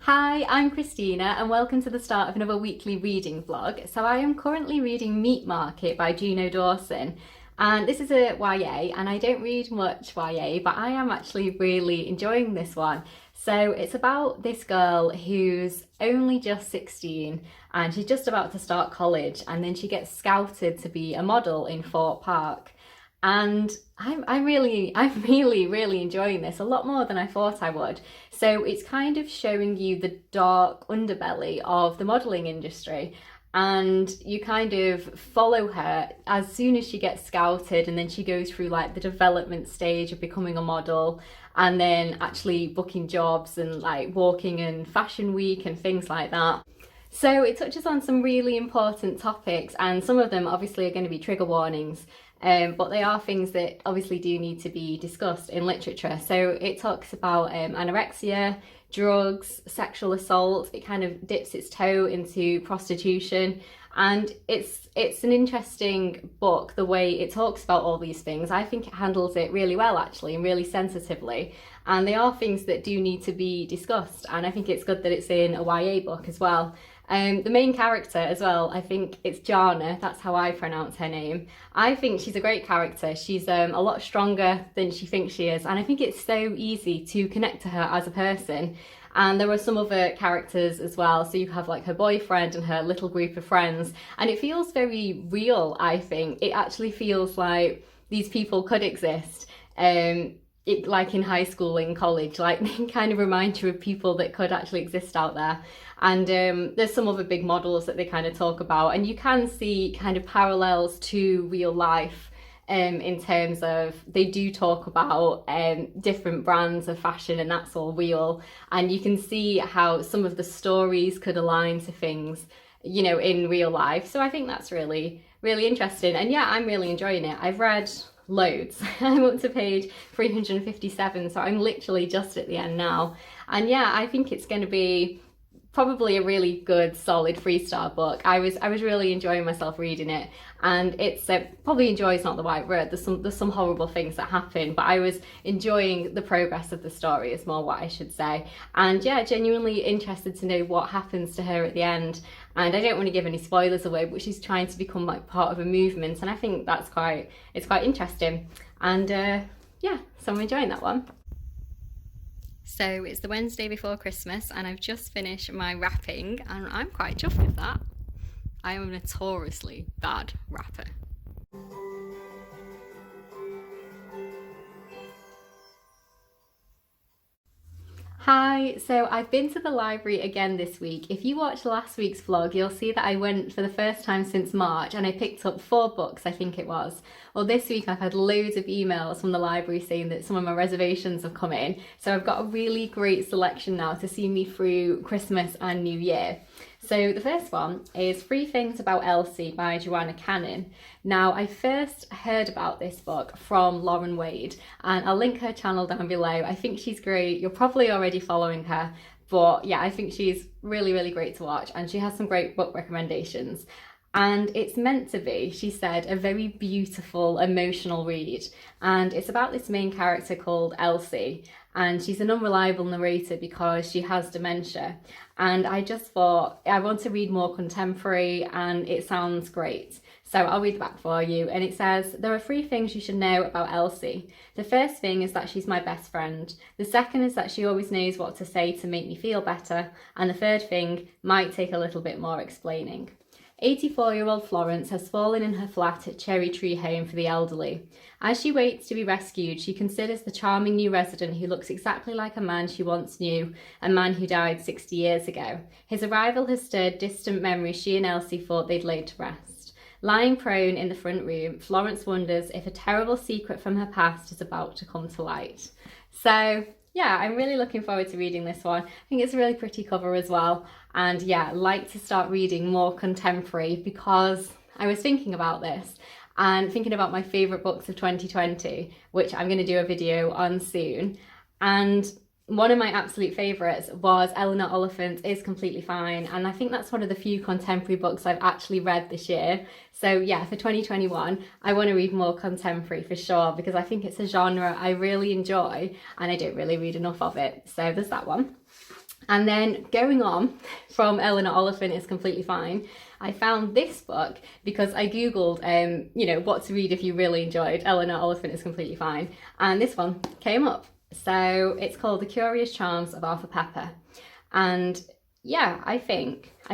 Hi, I'm Christina and welcome to the start of another weekly reading vlog. So I am currently reading Meat Market by Juno Dawson, and this is a YA, and I don't read much YA, but I am actually really enjoying this one. So it's about this girl who's only just 16 and she's just about to start college, and then she gets scouted to be a model in Fort Park. And I'm really enjoying this a lot more than I thought I would. So it's kind of showing you the dark underbelly of the modelling industry, and you kind of follow her as soon as she gets scouted, and then she goes through like the development stage of becoming a model, and then actually booking jobs and like walking in fashion week and things like that. So it touches on some really important topics, and some of them obviously are going to be trigger warnings, but they are things that obviously do need to be discussed in literature. So it talks about anorexia, drugs, sexual assault. It kind of dips its toe into prostitution, and it's an interesting book the way it talks about all these things. I think it handles it really well actually, and really sensitively, and they are things that do need to be discussed, and I think it's good that it's in a YA book as well. The main character as well, I think it's Jana, that's how I pronounce her name. I think she's a great character. She's a lot stronger than she thinks she is, and I think it's so easy to connect to her as a person. And there are some other characters as well, so you have like her boyfriend and her little group of friends, and it feels very real. I think it actually feels like these people could exist. Like in high school, in college, like they kind of remind you of people that could actually exist out there. And there's some other big models that they kind of talk about, and you can see kind of parallels to real life, in terms of they do talk about different brands of fashion, and that's all real, and you can see how some of the stories could align to things, you know, in real life. So I think that's really interesting, and yeah, I'm really enjoying it. I've read loads. I'm up to page 357, so I'm literally just at the end now. And yeah, I think it's going to be probably a really good solid 3-star book. I was really enjoying myself reading it, and it's probably enjoy is not the right word. There's some horrible things that happen, but I was enjoying the progress of the story is more what I should say. And yeah, genuinely interested to know what happens to her at the end. And I don't want to give any spoilers away, but she's trying to become like part of a movement, and I think that's quite interesting. And yeah, so I'm enjoying that one. So it's the Wednesday before Christmas, and I've just finished my wrapping, and I'm quite chuffed with that. I am a notoriously bad wrapper. Hi, so I've been to the library again this week. If you watched last week's vlog, you'll see that I went for the first time since March, and I picked up 4 books, I think it was. Well, this week I've had loads of emails from the library saying that some of my reservations have come in. So I've got a really great selection now to see me through Christmas and New Year. So the first one is 3 Things About Elsie by Joanna Cannon. Now, I first heard about this book from Lauren Wade, and I'll link her channel down below. I think she's great. You're probably already following her, but yeah, I think she's really great to watch, and she has some great book recommendations. And it's meant to be, she said, a very beautiful, emotional read. And it's about this main character called Elsie, and she's an unreliable narrator because she has dementia. And I just thought, I want to read more contemporary, and it sounds great. So I'll read the back for you, and it says, there are 3 things you should know about Elsie. The first thing is that she's my best friend. The second is that she always knows what to say to make me feel better. And the third thing might take a little bit more explaining. 84-year-old Florence has fallen in her flat at Cherry Tree Home for the elderly. As she waits to be rescued, she considers the charming new resident who looks exactly like a man she once knew, a man who died 60 years ago. His arrival has stirred distant memories she and Elsie thought they'd laid to rest. Lying prone in the front room, Florence wonders if a terrible secret from her past is about to come to light. So yeah, I'm really looking forward to reading this one. I think it's a really pretty cover as well. And yeah, I'd like to start reading more contemporary, because I was thinking about this and thinking about my favourite books of 2020, which I'm going to do a video on soon. And one of my absolute favourites was Eleanor Oliphant's Is Completely Fine, and I think that's one of the few contemporary books I've actually read this year. So yeah, for 2021, I want to read more contemporary for sure, because I think it's a genre I really enjoy and I don't really read enough of it. So there's that one. And then going on from Eleanor Oliphant is Completely Fine, I found this book because I googled, what to read if you really enjoyed Eleanor Oliphant is Completely Fine, and this one came up. So it's called The Curious Charms of Arthur Pepper, and yeah, I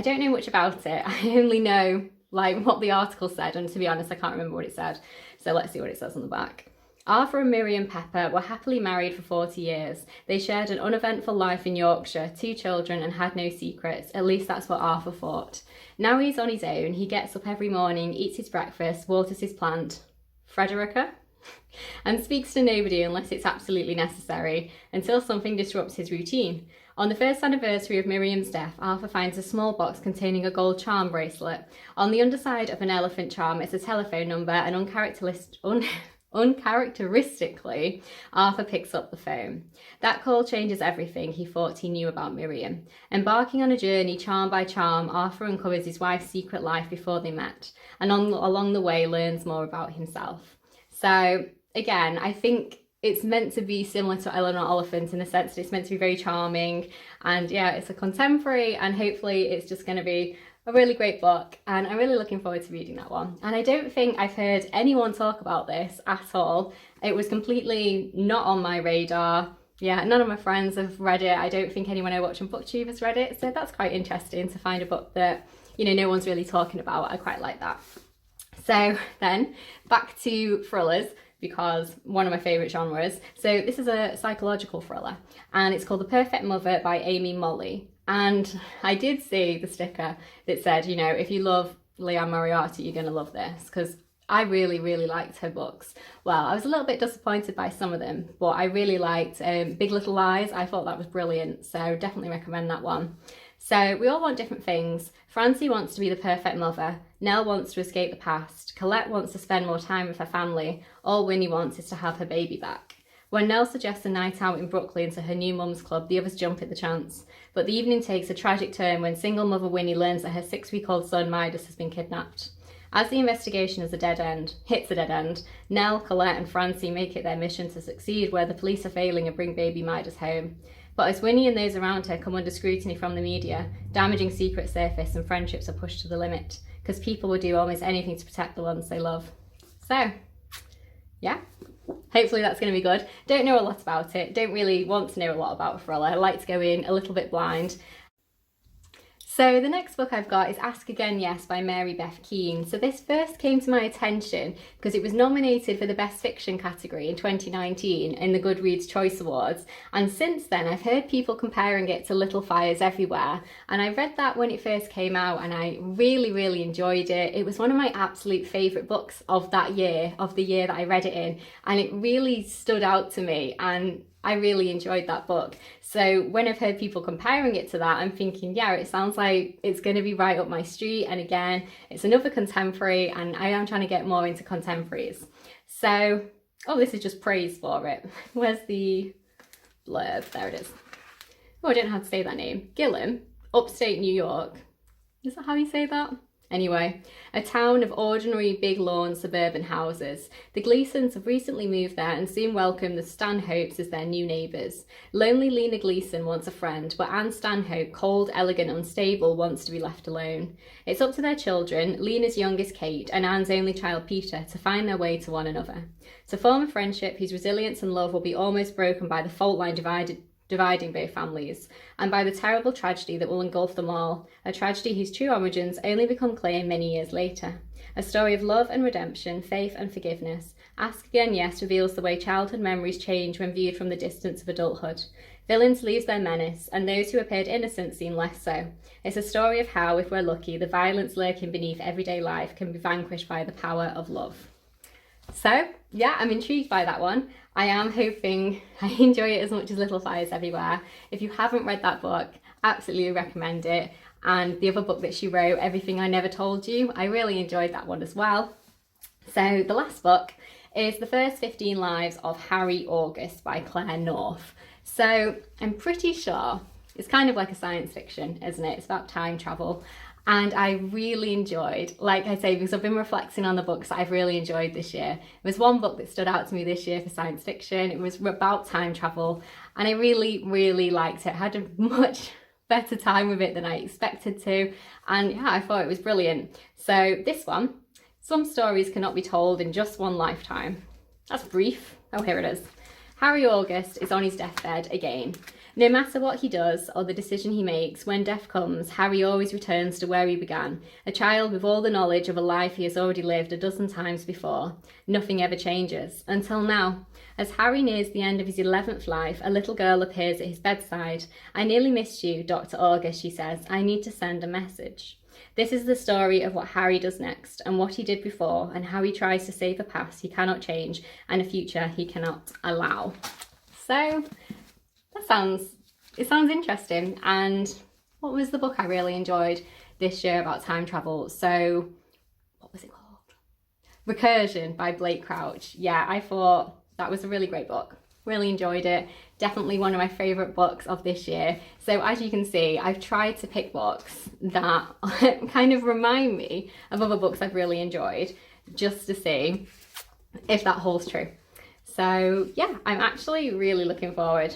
don't know much about it. I only know like what the article said, and to be honest, I can't remember what it said. So let's see what it says on the back. Arthur and Miriam Pepper were happily married for 40 years. They shared an uneventful life in Yorkshire, 2 children, and had no secrets. At least that's what Arthur thought. Now he's on his own. He gets up every morning, eats his breakfast, waters his plant, Frederica, and speaks to nobody unless it's absolutely necessary, until something disrupts his routine. On the first anniversary of Miriam's death, Arthur finds a small box containing a gold charm bracelet. On the underside of an elephant charm is a telephone number, and uncharacteristically, Arthur picks up the phone. That call changes everything he thought he knew about Miriam. Embarking on a journey charm by charm, Arthur uncovers his wife's secret life before they met, and along the way learns more about himself. So again, I think it's meant to be similar to Eleanor Oliphant in the sense that it's meant to be very charming, and yeah, it's a contemporary, and hopefully it's just going to be a really great book, and I'm really looking forward to reading that one. And I don't think I've heard anyone talk about this at all. It was completely not on my radar. Yeah, none of my friends have read it. I don't think anyone I watch on BookTube has read it. So that's quite interesting to find a book that, no one's really talking about. I quite like that. So then back to thrillers, because one of my favourite genres. So this is a psychological thriller, and it's called The Perfect Mother by Amy Molly. And I did see the sticker that said, if you love Liane Moriarty, you're going to love this, because I really, really liked her books. Well, I was a little bit disappointed by some of them, but I really liked Big Little Lies. I thought that was brilliant, so definitely recommend that one. So we all want different things. Francie wants to be the perfect mother. Nell wants to escape the past. Colette wants to spend more time with her family. All Winnie wants is to have her baby back. When Nell suggests a night out in Brooklyn to her new mum's club, the others jump at the chance. But the evening takes a tragic turn when single mother Winnie learns that her 6-week-old son Midas has been kidnapped. As the investigation hits a dead end, Nell, Colette and Francie make it their mission to succeed where the police are failing and bring baby Midas home. But as Winnie and those around her come under scrutiny from the media, damaging secrets surface and friendships are pushed to the limit, because people will do almost anything to protect the ones they love. So, yeah. Hopefully that's going to be good. Don't know a lot about it. Don't really want to know a lot about a thriller. I like to go in a little bit blind. So the next book I've got is Ask Again Yes by Mary Beth Keane. So this first came to my attention because it was nominated for the Best Fiction category in 2019 in the Goodreads Choice Awards. And since then I've heard people comparing it to Little Fires Everywhere. And I read that when it first came out and I really, really enjoyed it. It was one of my absolute favourite books of that year, of the year that I read it in. And it really stood out to me, and I really enjoyed that book. So when I've heard people comparing it to that, I'm thinking, yeah, it sounds like it's going to be right up my street. And again, it's another contemporary, and I am trying to get more into contemporaries. So, oh, this is just praise for it. Where's the blurb? There it is. Oh, I don't know how to say that name. Gilham, upstate New York. Is that how you say that? Anyway, a town of ordinary big lawn suburban houses. The Gleasons have recently moved there and soon welcome the Stanhopes as their new neighbours. Lonely Lena Gleason wants a friend, but Anne Stanhope, cold, elegant, unstable, wants to be left alone. It's up to their children, Lena's youngest Kate and Anne's only child Peter, to find their way to one another. To form a friendship whose resilience and love will be almost broken by the fault line dividing both families, and by the terrible tragedy that will engulf them all, a tragedy whose true origins only become clear many years later. A story of love and redemption, faith and forgiveness. Ask Again Yes reveals the way childhood memories change when viewed from the distance of adulthood. Villains lose their menace, and those who appeared innocent seem less so. It's a story of how, if we're lucky, the violence lurking beneath everyday life can be vanquished by the power of love. So, yeah, I'm intrigued by that one. I am hoping I enjoy it as much as Little Fires Everywhere. If you haven't read that book, absolutely recommend it. And the other book that she wrote, Everything I Never Told You, I really enjoyed that one as well. So the last book is The First 15 Lives of Harry August by Claire North. So I'm pretty sure it's kind of like a science fiction, isn't it? It's about time travel. And I really enjoyed, like I say, because I've been reflecting on the books that I've really enjoyed this year. There was one book that stood out to me this year for science fiction. It was about time travel, and I really, really liked it. It had a much better time with it than I expected to. And yeah, I thought it was brilliant. So this one, some stories cannot be told in just one lifetime. That's brief. Oh, here it is. Harry August is on his deathbed again. No matter what he does or the decision he makes, when death comes, Harry always returns to where he began, a child with all the knowledge of a life he has already lived a dozen times before. Nothing ever changes, until now. As Harry nears the end of his 11th life, a little girl appears at his bedside. "I nearly missed you, Dr. August," she says. "I need to send a message." This is the story of what Harry does next, and what he did before, and how he tries to save a past he cannot change and a future he cannot allow. So it sounds interesting. And what was the book I really enjoyed this year about time travel? So what was it called? Recursion by Blake Crouch. Yeah, I thought that was a really great book. Really enjoyed it. Definitely one of my favourite books of this year. So as you can see, I've tried to pick books that kind of remind me of other books I've really enjoyed, just to see if that holds true. So yeah, I'm actually really looking forward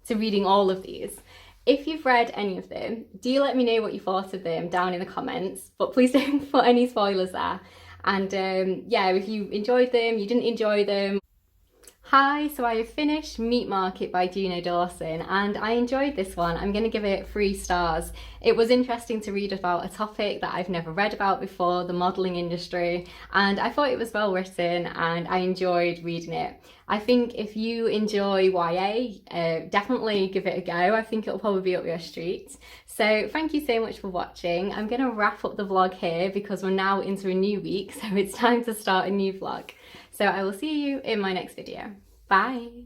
to reading all of these. If you've read any of them, do let me know what you thought of them down in the comments, but please don't put any spoilers there. And yeah, if you enjoyed them, you didn't enjoy them. Hi, so I have finished Meat Market by Juno Dawson, and I enjoyed this one. I'm going to give it 3 stars. It was interesting to read about a topic that I've never read about before, the modelling industry, and I thought it was well written and I enjoyed reading it. I think if you enjoy YA, definitely give it a go. I think it'll probably be up your street. So thank you so much for watching. I'm going to wrap up the vlog here because we're now into a new week, so it's time to start a new vlog. So I will see you in my next video. Bye!